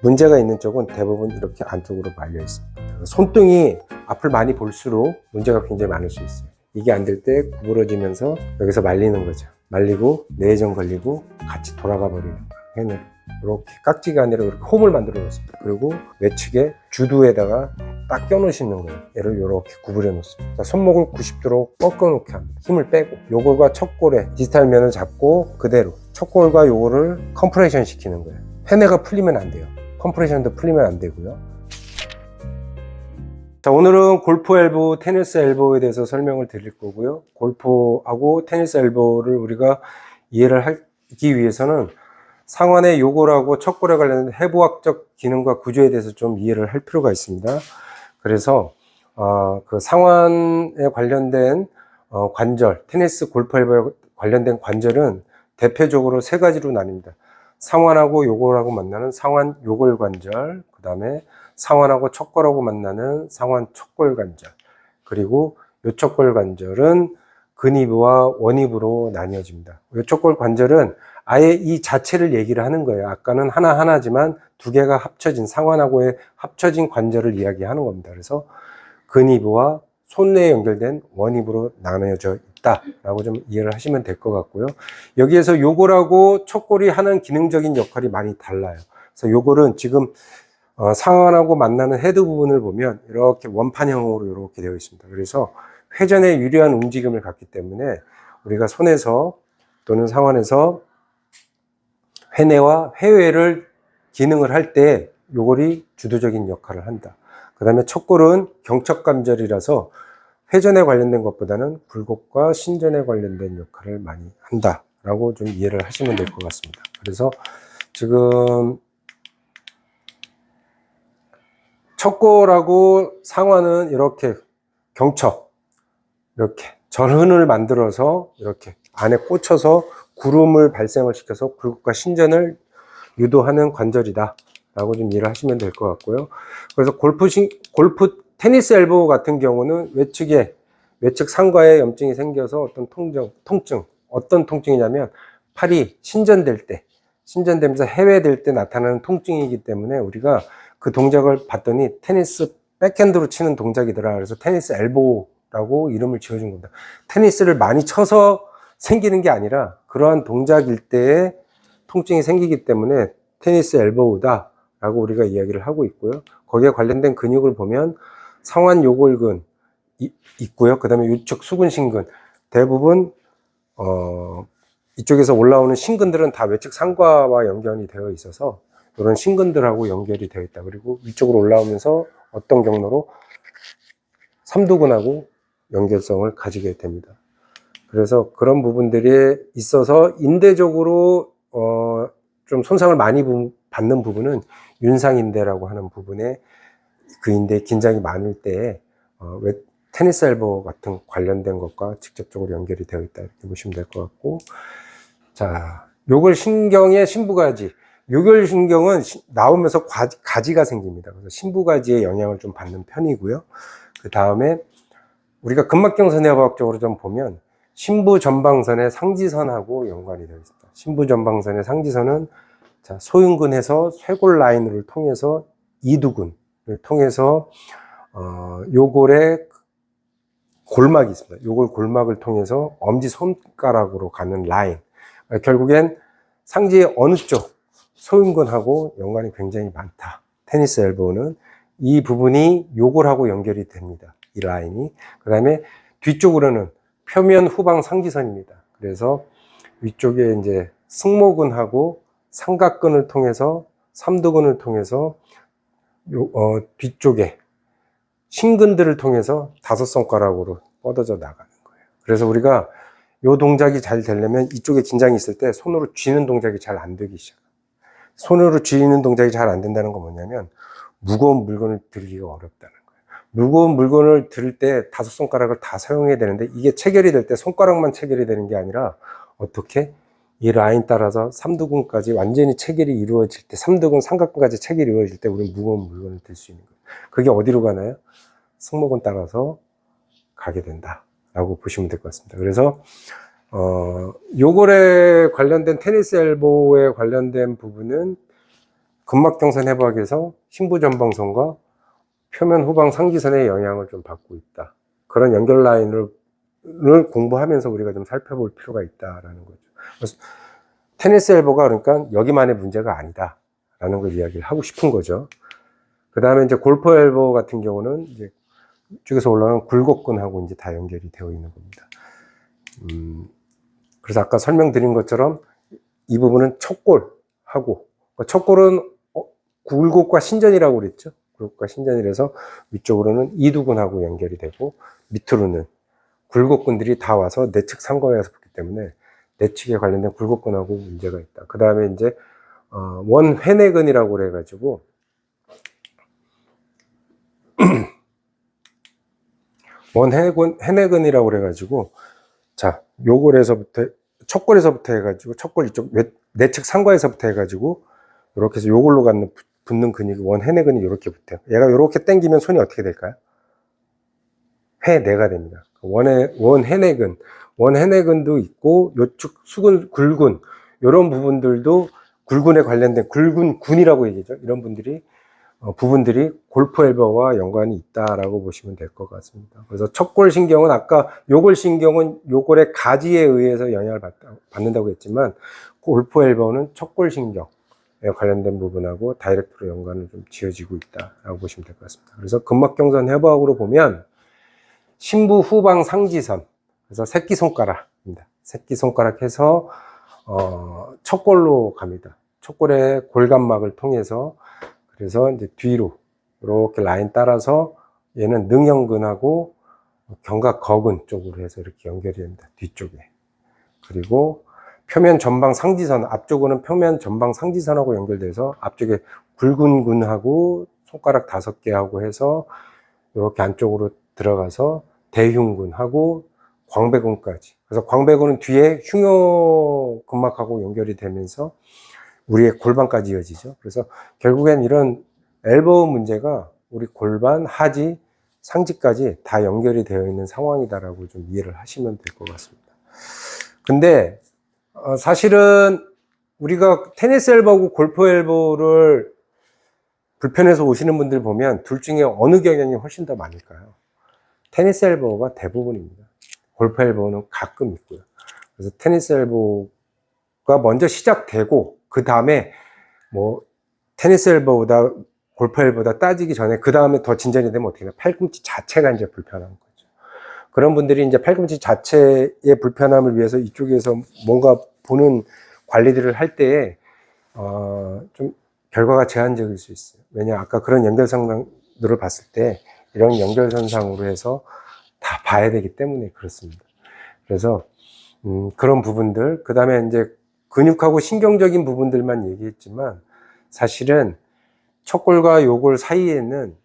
문제가 있는 쪽은 대부분 이렇게 안쪽으로 말려 있습니다. 손등이 앞을 많이 볼수록 문제가 굉장히 많을 수 있어요. 이게 안 될 때 구부러지면서 여기서 말리는 거죠. 말리고 내전 걸리고 같이 돌아가 버리는 거예요. 펜을 이렇게 깍지가 아니라 이렇게 홈을 만들어 놓습니다. 그리고 외측에 주두에다가 딱 껴 놓으시는 거예요. 얘를 이렇게 구부려 놓습니다. 손목을 90도로 꺾어 놓게 합니다. 힘을 빼고 요거가 척골에 디지털 면을 잡고 그대로 척골과 요거를 컴프레션 시키는 거예요. 페네가 풀리면 안 돼요. 컴프레션도 풀리면 안 되고요. 자, 오늘은 골프 엘보, 테니스 엘보에 대해서 설명을 드릴 거고요. 골프하고 테니스 엘보를 우리가 이해를 하기 위해서는 상완의 요골하고 척골에 관련된 해부학적 기능과 구조에 대해서 좀 이해를 할 필요가 있습니다. 그래서 그 상완에 관련된 관절, 테니스 골프 엘보에 관련된 관절은 대표적으로 세 가지로 나뉩니다. 상완하고 요골하고 만나는 상완 요골 관절, 그 다음에 상완하고 척골하고 만나는 상완 척골 관절, 그리고 요척골 관절은 근입과 원입으로 나뉘어집니다. 요척골 관절은 아예 이 자체를 얘기를 하는 거예요. 아까는 하나하나지만 두 개가 합쳐진, 상완하고의 합쳐진 관절을 이야기하는 겁니다. 그래서 근입과 손내에 연결된 원입으로 나눠져 있다라고 좀 이해를 하시면 될 것 같고요. 여기에서 요골하고 척골이 하는 기능적인 역할이 많이 달라요. 그래서 요골은 지금 상완하고 만나는 헤드 부분을 보면 이렇게 원판형으로 이렇게 되어 있습니다. 그래서 회전에 유리한 움직임을 갖기 때문에 우리가 손에서 또는 상완에서 회내와 회외를 기능을 할 때 요골이 주도적인 역할을 한다. 그 다음에 척골은 경척관절이라서 회전에 관련된 것보다는 굴곡과 신전에 관련된 역할을 많이 한다라고 좀 이해를 하시면 될 것 같습니다. 그래서 지금 척골하고 상완은 이렇게 경척, 이렇게 절흔을 만들어서 이렇게 안에 꽂혀서 구름을 발생을 시켜서 굴곡과 신전을 유도하는 관절이다 라고 좀 이해를 하시면 될 것 같고요. 그래서 골프 테니스 엘보 같은 경우는 외측 상과에 염증이 생겨서 어떤 통증, 어떤 통증이냐면 팔이 신전되면서 해외될 때 나타나는 통증이기 때문에 우리가 그 동작을 봤더니 테니스 백핸드로 치는 동작이더라. 그래서 테니스 엘보라고 이름을 지어준 겁니다. 테니스를 많이 쳐서 생기는 게 아니라 그러한 동작일 때에 통증이 생기기 때문에 테니스 엘보우다 라고 우리가 이야기를 하고 있고요. 거기에 관련된 근육을 보면 상완 요골근 있고요. 그 다음에 유측 수근신근, 대부분 이쪽에서 올라오는 신근들은 다 외측 상과와 연결이 되어 있어서 이런 신근들하고 연결이 되어 있다. 그리고 위쪽으로 올라오면서 어떤 경로로 삼두근하고 연결성을 가지게 됩니다. 그래서 그런 부분들이 있어서 인대적으로 좀 손상을 많이 받는 부분은 윤상인대라고 하는 부분에 그 인대에 긴장이 많을 때에 테니스 엘보 같은 관련된 것과 직접적으로 연결이 되어 있다 이렇게 보시면 될 것 같고, 자, 요골신경의 신부가지, 요골신경은 나오면서 가지가 생깁니다. 그래서 신부가지에 영향을 좀 받는 편이고요. 그 다음에 우리가 근막경선 해부학적으로 좀 보면 신부전방선의 상지선하고 연관이 되어 있습니다. 신부전방선의 상지선은 자, 소흉근에서 쇄골 라인을 통해서 이두근을 통해서 요골의 골막이 있습니다. 요골 골막을 통해서 엄지손가락으로 가는 라인. 결국엔 상지의 어느 쪽 소흉근하고 연관이 굉장히 많다. 테니스 엘보는 이 부분이 요골하고 연결이 됩니다. 이 라인이. 그 다음에 뒤쪽으로는 표면 후방 상지선입니다. 그래서 위쪽에 이제 승모근하고 삼각근을 통해서 삼두근을 통해서 뒤쪽에 신근들을 통해서 다섯 손가락으로 뻗어져 나가는 거예요. 그래서 우리가 이 동작이 잘 되려면 이쪽에 긴장이 있을 때 손으로 쥐는 동작이 잘 안 되기 시작합니다. 손으로 쥐는 동작이 잘 안 된다는 건 뭐냐면 무거운 물건을 들기가 어렵다는 거예요. 무거운 물건을 들 때 다섯 손가락을 다 사용해야 되는데 이게 체결이 될 때 손가락만 체결이 되는 게 아니라 어떻게 이 라인 따라서 삼두근까지 완전히 체결이 이루어질 때, 삼두근, 삼각근까지 체결이 이루어질 때 우리는 무거운 물건을 들 수 있는 거예요. 그게 어디로 가나요? 승모근 따라서 가게 된다라고 보시면 될 것 같습니다. 그래서 요골에 관련된 테니스 엘보에 관련된 부분은 근막경선 해부학에서 심부전방선과 표면 후방 상지선의 영향을 좀 받고 있다. 그런 연결 라인을 공부하면서 우리가 좀 살펴볼 필요가 있다라는 거죠. 그래서 테니스 엘보가 그러니까 여기만의 문제가 아니다 라는 걸 이야기를 하고 싶은 거죠. 그 다음에 이제 골프 엘보 같은 경우는 이제 이쪽에서 올라가는 굴곡근하고 이제 다 연결이 되어 있는 겁니다. 그래서 아까 설명드린 것처럼 이 부분은 척골하고, 척골은 굴곡과 신전이라고 그랬죠. 굴곡과 신전이라서 위쪽으로는 이두근하고 연결이 되고 밑으로는 굴곡근들이 다 와서 내측 상거에서 붙기 때문에 내측에 관련된 굴곡근하고 문제가 있다. 그 다음에 이제 원회내근이라고 그래가지고 원해내근이라고 그래가지고 자 요골에서부터 척골에서부터 해가지고 척골 이쪽 내측 상거에서부터 해가지고 이렇게 해서 요골로 붙는 근육이 원해내근이 이렇게 붙어요. 얘가 이렇게 당기면 손이 어떻게 될까요? 회내가 됩니다. 원해내근도 있고 요축 수근 굴근 이런 부분들도 굴근에 관련된 굴근군이라고 얘기죠. 이런 부분들이 골프 엘보와 연관이 있다라고 보시면 될 것 같습니다. 그래서 척골신경은 아까 요골신경은 요골의 가지에 의해서 영향을 받는다고 했지만 골프 엘보는 척골신경에 관련된 부분하고 다이렉트로 연관을 좀 지어지고 있다라고 보시면 될 것 같습니다. 그래서 근막경선 해부학으로 보면 심부 후방 상지선, 그래서 새끼손가락입니다. 새끼손가락 해서 척골로 갑니다. 척골의 골간막을 통해서 그래서 이제 뒤로 이렇게 라인 따라서 얘는 능형근하고 견갑거근 쪽으로 해서 이렇게 연결이 됩니다. 뒤쪽에. 그리고 표면 전방 상지선, 앞쪽은 표면 전방 상지선하고 연결돼서 앞쪽에 굴근근하고 손가락 5개하고 해서 이렇게 안쪽으로 들어가서 대흉근하고 광배근까지. 그래서 광배근은 뒤에 흉요근막하고 연결이 되면서 우리의 골반까지 이어지죠. 그래서 결국엔 이런 엘보 문제가 우리 골반, 하지, 상지까지 다 연결이 되어 있는 상황이다라고 좀 이해를 하시면 될 것 같습니다. 근데 사실은 우리가 테니스 엘보하고 골프 엘보를 불편해서 오시는 분들 보면 둘 중에 어느 경향이 훨씬 더 많을까요? 테니스 엘보가 대부분입니다. 골프 엘보는 가끔 있고요. 그래서 테니스 엘보가 먼저 시작되고 그 다음에 뭐 테니스 엘보보다 골프 엘보보다 따지기 전에 그 다음에 더 진전이 되면 어떻게 돼요? 팔꿈치 자체가 이제 불편한 거죠. 그런 분들이 이제 팔꿈치 자체의 불편함을 위해서 이쪽에서 뭔가 보는 관리들을 할 때에 좀 결과가 제한적일 수 있어요. 왜냐 아까 그런 연결선상들을 봤을 때 이런 연결선상으로 해서 다 봐야 되기 때문에 그렇습니다. 그래서 그런 부분들, 그 다음에 이제 근육하고 신경적인 부분들만 얘기했지만 사실은 척골과 요골 사이에는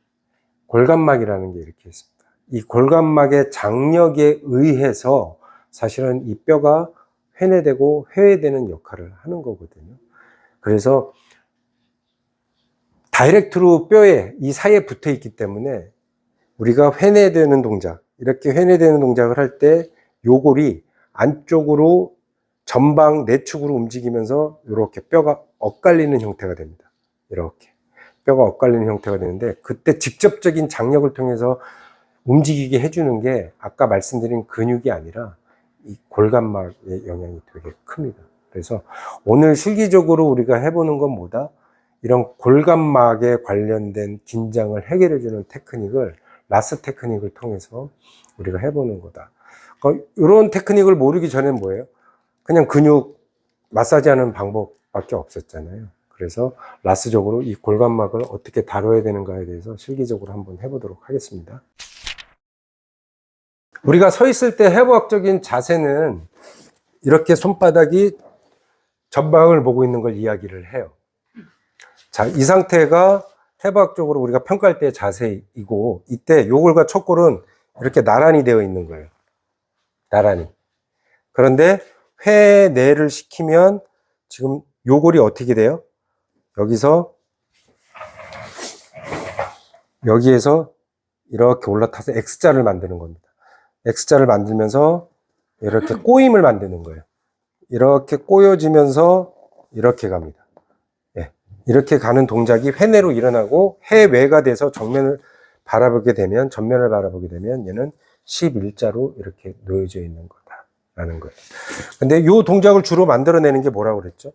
골간막이라는 게 이렇게 있습니다. 이 골간막의 장력에 의해서 사실은 이 뼈가 회내되고 회외되는 역할을 하는 거거든요. 그래서 다이렉트로 뼈에 이 사이에 붙어 있기 때문에 우리가 회내되는 동작, 이렇게 회내되는 동작을 할 때 요골이 안쪽으로 전방 내축으로 움직이면서 이렇게 뼈가 엇갈리는 형태가 됩니다. 이렇게 뼈가 엇갈리는 형태가 되는데 그때 직접적인 장력을 통해서 움직이게 해주는 게 아까 말씀드린 근육이 아니라 이 골간막의 영향이 되게 큽니다. 그래서 오늘 실기적으로 우리가 해보는 건 뭐다? 이런 골간막에 관련된 긴장을 해결해주는 테크닉을 라스 테크닉을 통해서 우리가 해보는 거다. 이런 테크닉을 모르기 전엔 뭐예요? 그냥 근육 마사지하는 방법밖에 없었잖아요. 그래서 라스적으로 이 골간막을 어떻게 다뤄야 되는가에 대해서 실기적으로 한번 해보도록 하겠습니다. 우리가 서 있을 때 해부학적인 자세는 이렇게 손바닥이 전방을 보고 있는 걸 이야기를 해요. 자, 이 상태가 해부학적으로 우리가 평가할 때의 자세이고 이때 요골과 척골은 이렇게 나란히 되어 있는 거예요. 나란히. 그런데 회내를 시키면 지금 요골이 어떻게 돼요? 여기에서 이렇게 올라타서 X자를 만드는 겁니다. X자를 만들면서 이렇게 꼬임을 만드는 거예요. 이렇게 꼬여지면서 이렇게 갑니다. 예. 이렇게 가는 동작이 회내로 일어나고 해외가 돼서 정면을 바라보게 되면, 전면을 바라보게 되면 얘는 11자로 이렇게 놓여져 있는 거다라는 거예요. 근데 이 동작을 주로 만들어내는 게 뭐라고 그랬죠?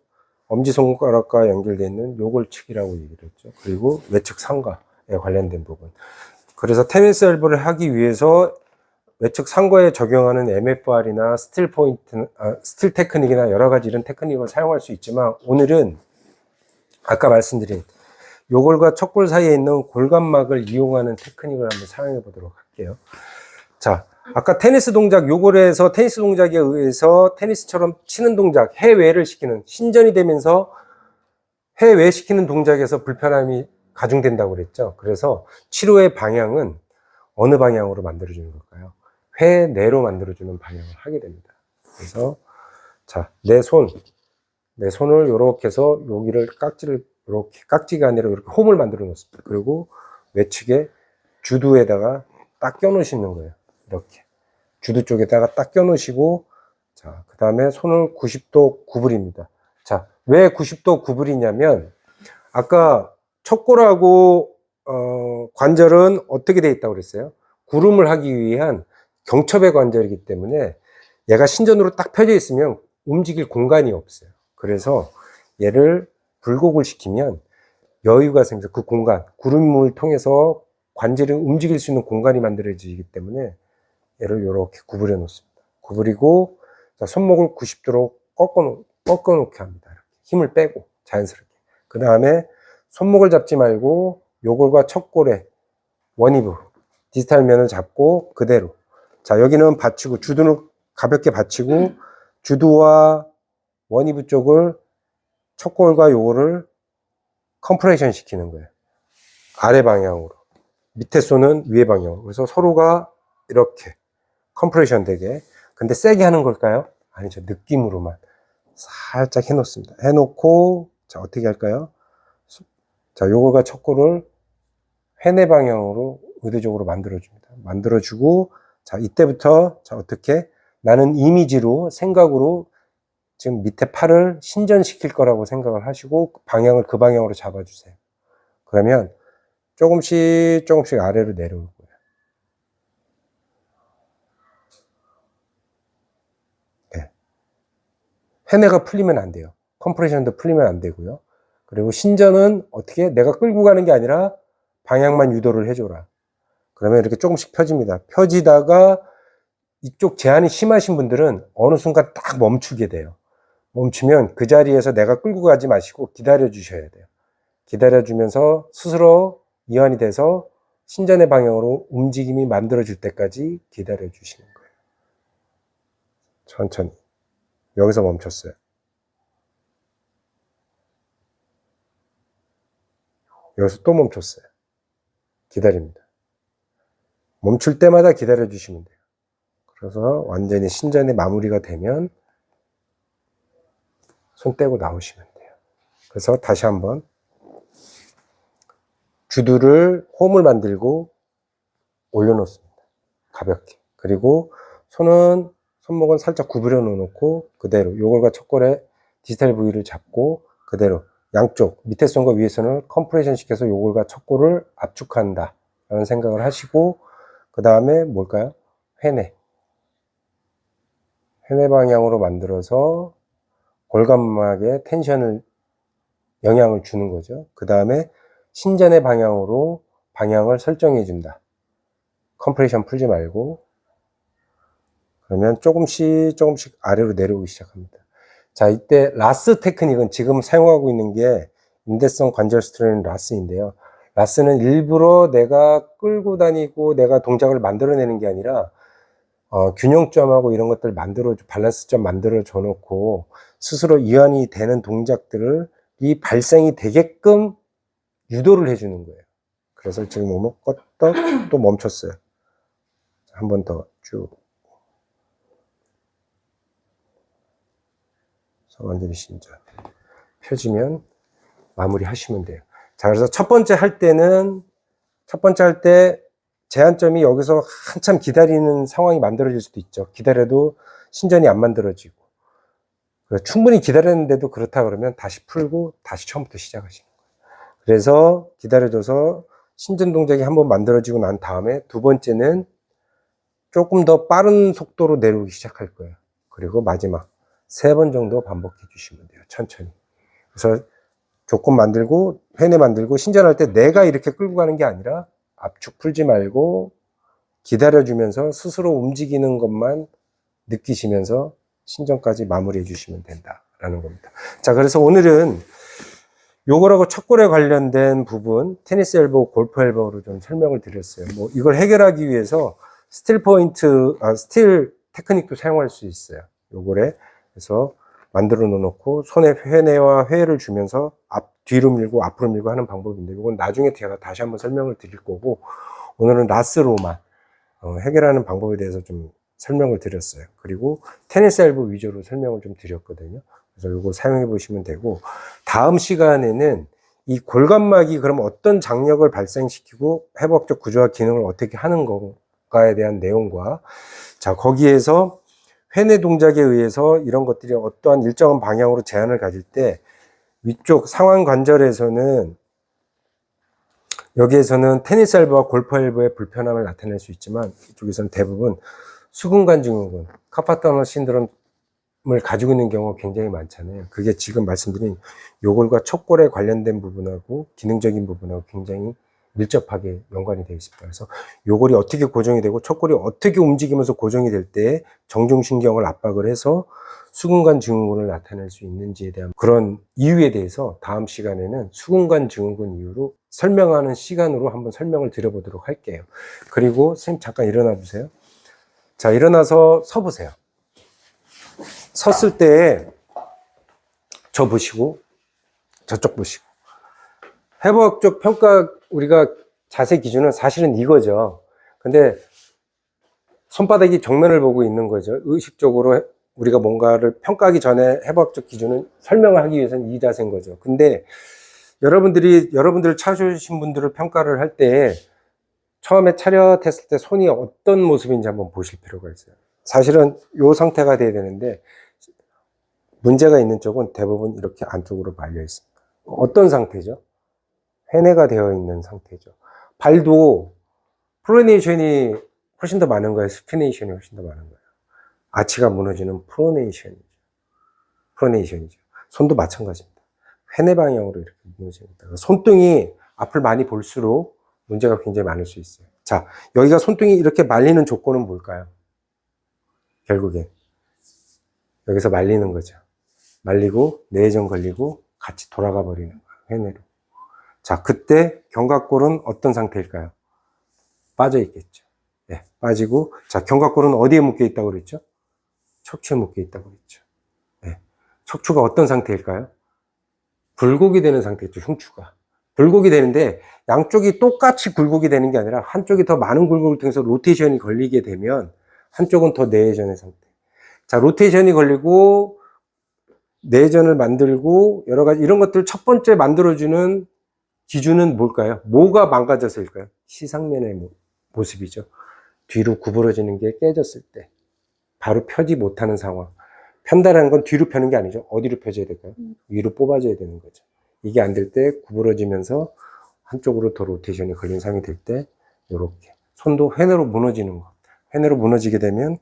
엄지손가락과 연결되어 있는 요골측이라고 얘기를 했죠. 그리고 외측 상과에 관련된 부분. 그래서 테니스 엘보를 하기 위해서 외측 상과에 적용하는 MFR이나 스틸 포인트, 스틸 테크닉이나 여러 가지 이런 테크닉을 사용할 수 있지만, 오늘은 아까 말씀드린 요골과 척골 사이에 있는 골감막을 이용하는 테크닉을 한번 사용해 보도록 할게요. 자, 아까 테니스 동작, 요골에서 테니스 동작에 의해서 테니스처럼 치는 동작, 해외를 시키는, 신전이 되면서 해외 시키는 동작에서 불편함이 가중된다고 그랬죠. 그래서 치료의 방향은 어느 방향으로 만들어주는 걸까요? 회내로 만들어주는 방향을 하게 됩니다. 그래서 자, 내 손을 이렇게 해서 여기를 이렇게 깍지가 아니라 이렇게 홈을 만들어 놓습니다. 그리고 외측에 주두에다가 딱 껴놓으시는 거예요. 이렇게 주두 쪽에다가 딱 껴놓으시고, 자, 그 다음에 손을 90도 구부립니다. 자, 왜 90도 구부리냐면 아까 척골하고 관절은 어떻게 돼 있다고 그랬어요? 구름을 하기 위한 경첩의 관절이기 때문에 얘가 신전으로 딱 펴져 있으면 움직일 공간이 없어요. 그래서 얘를 굴곡을 시키면 여유가 생겨서 그 공간, 구름을 통해서 관절이 움직일 수 있는 공간이 만들어지기 때문에 얘를 이렇게 구부려 놓습니다. 구부리고, 자, 손목을 90도로 꺾어 놓게 합니다. 이렇게. 힘을 빼고 자연스럽게. 그 다음에 손목을 잡지 말고 요골과 척골의 원위부 디지털 면을 잡고 그대로. 자, 여기는 받치고, 주두는 가볍게 받치고, 주두와 원위부 쪽을 척골과 요거를 컴프레션 시키는 거예요. 아래 방향으로. 밑에 손은 위에 방향으로. 그래서 서로가 이렇게 컴프레션 되게. 근데 세게 하는 걸까요? 아니죠. 느낌으로만 살짝 해놓습니다. 해놓고, 자, 어떻게 할까요? 자, 요거가 척골을 회내 방향으로 의도적으로 만들어줍니다. 만들어주고, 자, 이때부터, 자, 어떻게? 나는 이미지로, 생각으로 지금 밑에 팔을 신전시킬 거라고 생각을 하시고, 방향을 그 방향으로 잡아주세요. 그러면 조금씩 아래로 내려올 거예요. 네. 회내가 풀리면 안 돼요. 컴프레션도 풀리면 안 되고요. 그리고 신전은 어떻게? 내가 끌고 가는 게 아니라 방향만 유도를 해줘라. 그러면 이렇게 조금씩 펴집니다. 펴지다가 이쪽 제한이 심하신 분들은 어느 순간 딱 멈추게 돼요. 멈추면 그 자리에서 내가 끌고 가지 마시고 기다려 주셔야 돼요. 기다려 주면서 스스로 이완이 돼서 신전의 방향으로 움직임이 만들어질 때까지 기다려 주시는 거예요. 천천히. 여기서 멈췄어요. 여기서 또 멈췄어요. 기다립니다. 멈출 때마다 기다려 주시면 돼요. 그래서 완전히 신전의 마무리가 되면 손 떼고 나오시면 돼요. 그래서 다시 한번 주두를 홈을 만들고 올려놓습니다. 가볍게. 그리고 손목은 살짝 구부려 놓고 그대로 요골과 척골의 디지털 부위를 잡고 그대로 양쪽 밑에 손과 위에 손을 컴프레션 시켜서 요골과 척골을 압축한다 라는 생각을 하시고, 그 다음에 뭘까요? 회내 방향으로 만들어서 골감막에 텐션을 영향을 주는 거죠. 그 다음에 신전의 방향으로 방향을 설정해 준다. 컴프레션 풀지 말고. 그러면 조금씩 아래로 내려오기 시작합니다. 자, 이때 라스 테크닉은 지금 사용하고 있는 게 인대성 관절 스트레인 라스인데요. 라스는 일부러 내가 끌고 다니고 내가 동작을 만들어내는 게 아니라 균형점하고 이런 것들 밸런스점 만들어 줘 놓고 스스로 이완이 되는 동작들을 이 발생이 되게끔 유도를 해주는 거예요. 그래서 지금 껐다 또 멈췄어요. 한 번 더 쭉. 완전히 신전. 펴지면 마무리 하시면 돼요. 자, 그래서 첫 번째 할 때 제한점이 여기서 한참 기다리는 상황이 만들어질 수도 있죠. 기다려도 신전이 안 만들어지고. 충분히 기다렸는데도 그렇다 그러면 다시 풀고 다시 처음부터 시작하시는 거예요. 그래서 기다려줘서 신전 동작이 한번 만들어지고 난 다음에 두 번째는 조금 더 빠른 속도로 내려오기 시작할 거예요. 그리고 마지막 3번 정도 반복해 주시면 돼요. 천천히. 그래서 조건 만들고 회내 만들고 신전할 때 내가 이렇게 끌고 가는 게 아니라 압축 풀지 말고 기다려주면서 스스로 움직이는 것만 느끼시면서 신전까지 마무리해 주시면 된다라는 겁니다. 자, 그래서 오늘은 요거라고 척골에 관련된 부분, 테니스 엘보우, 골프 엘보우로 좀 설명을 드렸어요. 뭐 이걸 해결하기 위해서 스틸 포인트, 스틸 테크닉도 사용할 수 있어요. 요거래. 그래서 만들어 놓고 손에 회내와 회를 주면서 뒤로 밀고 앞으로 밀고 하는 방법인데 이건 나중에 제가 다시 한번 설명을 드릴 거고 오늘은 라스로만 해결하는 방법에 대해서 좀 설명을 드렸어요. 그리고 테니스 엘보 위주로 설명을 좀 드렸거든요. 그래서 이거 사용해 보시면 되고 다음 시간에는 이 골감막이 그럼 어떤 장력을 발생시키고 해부학적 구조와 기능을 어떻게 하는 건가에 대한 내용과 자 거기에서 회내 동작에 의해서 이런 것들이 어떠한 일정한 방향으로 제한을 가질 때 위쪽 상완 관절에서는 여기에서는 테니스 엘보와 골프 엘보의 불편함을 나타낼 수 있지만 이쪽에서는 대부분 수근관 증후군, 카파 터널 신드롬을 가지고 있는 경우가 굉장히 많잖아요. 그게 지금 말씀드린 요골과 척골에 관련된 부분하고 기능적인 부분하고 굉장히 밀접하게 연관이 되어 있습니다. 그래서 요골이 어떻게 고정이 되고 척골이 어떻게 움직이면서 고정이 될 때 정중신경을 압박을 해서 수근관 증후군을 나타낼 수 있는지에 대한 그런 이유에 대해서 다음 시간에는 수근관 증후군 이유로 설명하는 시간으로 한번 설명을 드려보도록 할게요. 그리고 선생님 잠깐 일어나 보세요. 자, 일어나서 서 보세요. 섰을 때 저 보시고 저쪽 보시고 해부학적 평가 우리가 자세 기준은 사실은 이거죠. 근데 손바닥이 정면을 보고 있는 거죠. 의식적으로 우리가 뭔가를 평가하기 전에 해부학적 기준은 설명을 하기 위해서는 이 자세인 거죠. 근데 여러분들 찾으신 분들을 평가를 할 때 처음에 차렷했을 때 손이 어떤 모습인지 한번 보실 필요가 있어요. 사실은 이 상태가 돼야 되는데 문제가 있는 쪽은 대부분 이렇게 안쪽으로 말려 있습니다. 어떤 상태죠? 회내가 되어 있는 상태죠. 발도 프로네이션이 훨씬 더 많은 거예요? 스피네이션이 훨씬 더 많은 거예요? 아치가 무너지는 프로네이션이죠. 손도 마찬가지입니다. 회내 방향으로 이렇게 무너집니다. 손등이 앞을 많이 볼수록 문제가 굉장히 많을 수 있어요. 자, 여기가 손등이 이렇게 말리는 조건은 뭘까요? 결국에 여기서 말리는 거죠. 말리고 내전 걸리고 같이 돌아가 버리는 거예요. 회내로. 자, 그때 견갑골은 어떤 상태일까요? 빠져 있겠죠. 네, 빠지고 자, 견갑골은 어디에 묶여 있다고 그랬죠? 척추에 묶여 있다고 그랬죠. 네, 척추가 어떤 상태일까요? 굴곡이 되는 상태겠죠. 흉추가 굴곡이 되는데 양쪽이 똑같이 굴곡이 되는 게 아니라 한쪽이 더 많은 굴곡을 통해서 로테이션이 걸리게 되면 한쪽은 더 내전의 상태. 자, 로테이션이 걸리고 내전을 만들고 여러 가지 이런 것들 첫 번째 만들어주는 기준은 뭘까요? 뭐가 망가져서일까요? 시상면의 모습이죠. 뒤로 구부러지는 게 깨졌을 때 바로 펴지 못하는 상황. 편다라는 건 뒤로 펴는 게 아니죠. 어디로 펴져야 될까요? 위로 뽑아줘야 되는 거죠. 이게 안 될 때 구부러지면서 한쪽으로 더 로테이션이 걸린 상황이 될 때 이렇게 손도 회내로 무너지는 거. 회내로 무너지게 되면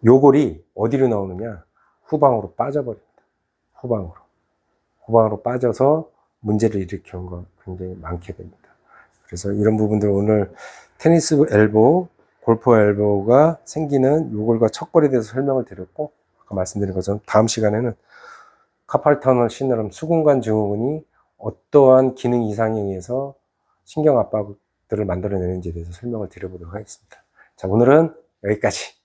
요골이 어디로 나오느냐? 후방으로 빠져버립니다. 후방으로 빠져서 문제를 일으키는 거 굉장히 많게 됩니다. 그래서 이런 부분들 오늘 테니스 엘보, 골프 엘보가 생기는 요골과 척골에 대해서 설명을 드렸고 아까 말씀드린 것처럼 다음 시간에는 카팔 터널 신드롬, 수근관 증후군이 어떠한 기능 이상에 의해서 신경 압박들을 만들어내는지에 대해서 설명을 드려보도록 하겠습니다. 자, 오늘은 여기까지.